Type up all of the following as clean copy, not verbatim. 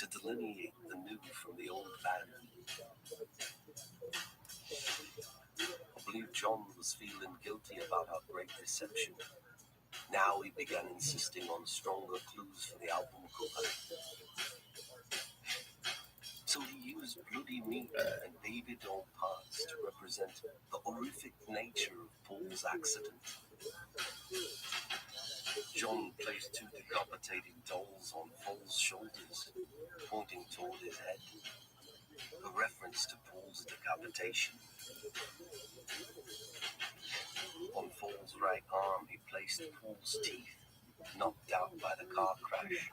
to delineate the new from the old band. I believe John was feeling guilty about our great reception. Now he began insisting on stronger clues for the album cover. So he used bloody meat and baby doll parts to represent the horrific nature of Paul's accident. John placed two decapitating dolls on Paul's shoulders, pointing toward his head, a reference to Paul's decapitation. On Paul's right arm, he placed Paul's teeth, knocked out by the car crash,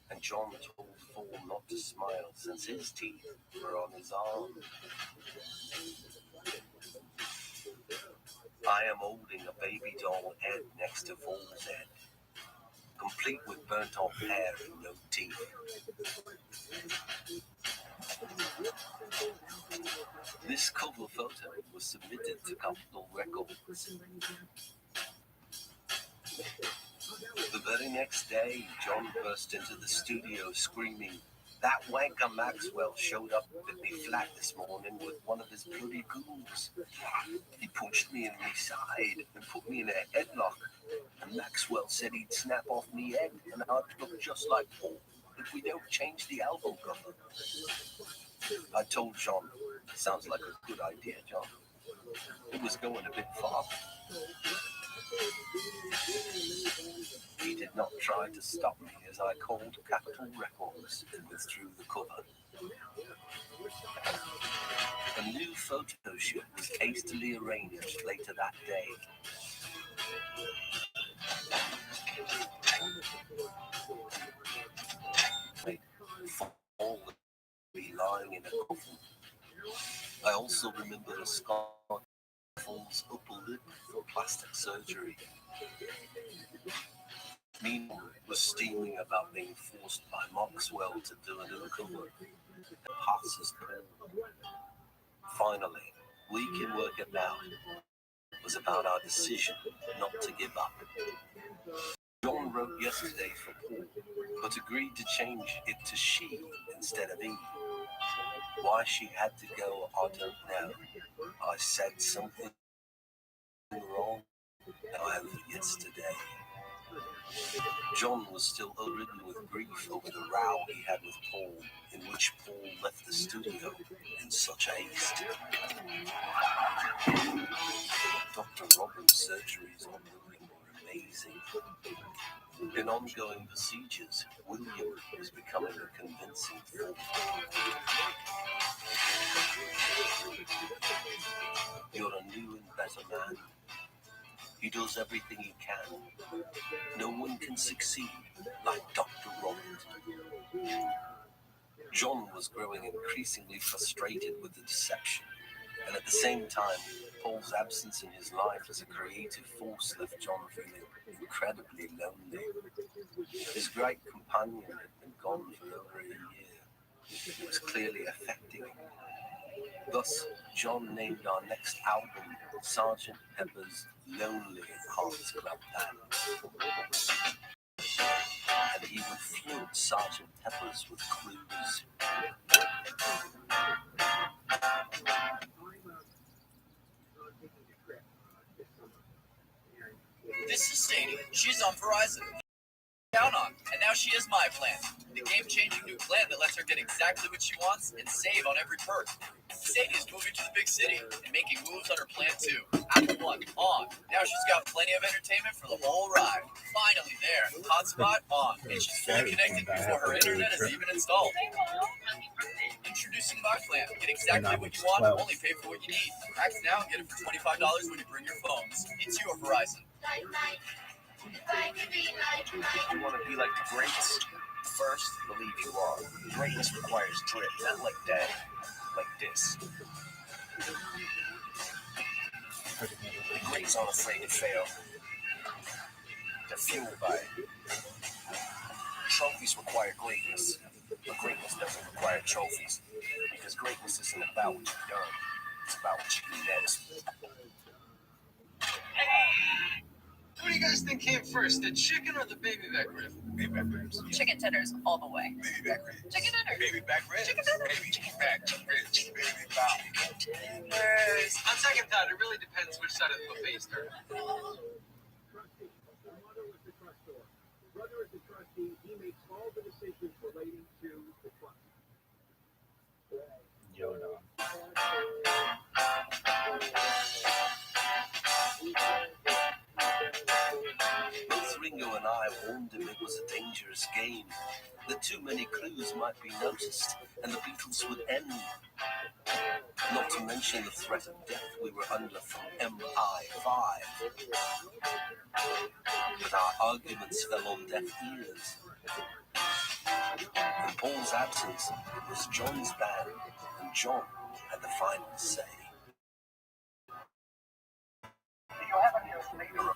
and John told Paul not to smile since his teeth were on his arm. I am holding a baby doll head next to Paul's head, complete with burnt off hair and no teeth. This cover photo was submitted to Capitol Records. The very next day, John burst into the studio screaming, "That wanker Maxwell showed up at me flat this morning with one of his bloody goons. He punched me in my side and put me in a headlock. And Maxwell said he'd snap off me head and I'd look just like Paul if we don't change the album cover." I told John, "Sounds like a good idea, John." It was going a bit far. He did not try to stop me as I called Capitol Records and withdrew the cover. A new photo shoot was hastily arranged later that day. Paul would be lying in a coffin. I also remember a scar on Paul's upper lip for plastic surgery. Nina was steaming about being forced by Maxwell to do a new cover. Passes Paul. Finally, we can work it out. It was about our decision not to give up. John wrote yesterday for Paul, but agreed to change it to she instead of he. Why she had to go, I don't know. I said something wrong, however, yesterday. John was still overridden with grief over the row he had with Paul, in which Paul left the studio in such haste. Dr. Robin's surgeries on William were amazing. In ongoing procedures, William was becoming a convincing fool. You're a new and better man. He does everything he can. No one can succeed like Dr. Robin. John was growing increasingly frustrated with the deception, and at the same time, Paul's absence in his life as a creative force left John feeling incredibly lonely. His great companion had been gone for over a year. It was clearly affecting him. Thus, John named our next album Sgt. Pepper's Lonely Hearts Club Band. And he would flood Sgt. Pepper's with clues. This is Sadie. She's on Verizon. Down on, and now she is my plan. The game-changing new plan that lets her get exactly what she wants and save on every perk. Sadie is moving to the big city and making moves on her plan too. Apple One on. Now she's got plenty of entertainment for the whole ride. Finally there, hotspot on, and she's fully connected before her internet is even installed. Introducing my plan. Get exactly what you want, only pay for what you need. Act now and get it for $25 when you bring your phones. It's your Verizon. You want to be like the greats? First, believe you are. Greatness requires grit, not like that. Like this. The greats aren't afraid to fail. They're fueled by it. Trophies require greatness, but greatness doesn't require trophies. Because greatness isn't about what you've done. It's about what you do next. What do you guys think came first, the chicken or the baby back rib? Baby back ribs. Chicken tenders all the way. Baby back ribs. Chicken tenders. Baby back ribs. Chicken tenders. Baby back ribs. Baby back Tenders. On second thought, it really depends which side of the buffet you start on. Brother is the trustee. He makes all the decisions relating to the trust. Yoda. Both Ringo and I warned him it was a dangerous game, that too many clues might be noticed and the Beatles would end. Not to mention the threat of death we were under from MI5. But our arguments fell on deaf ears. In Paul's absence, it was John's band, and John had the final say. Do you have a newsletter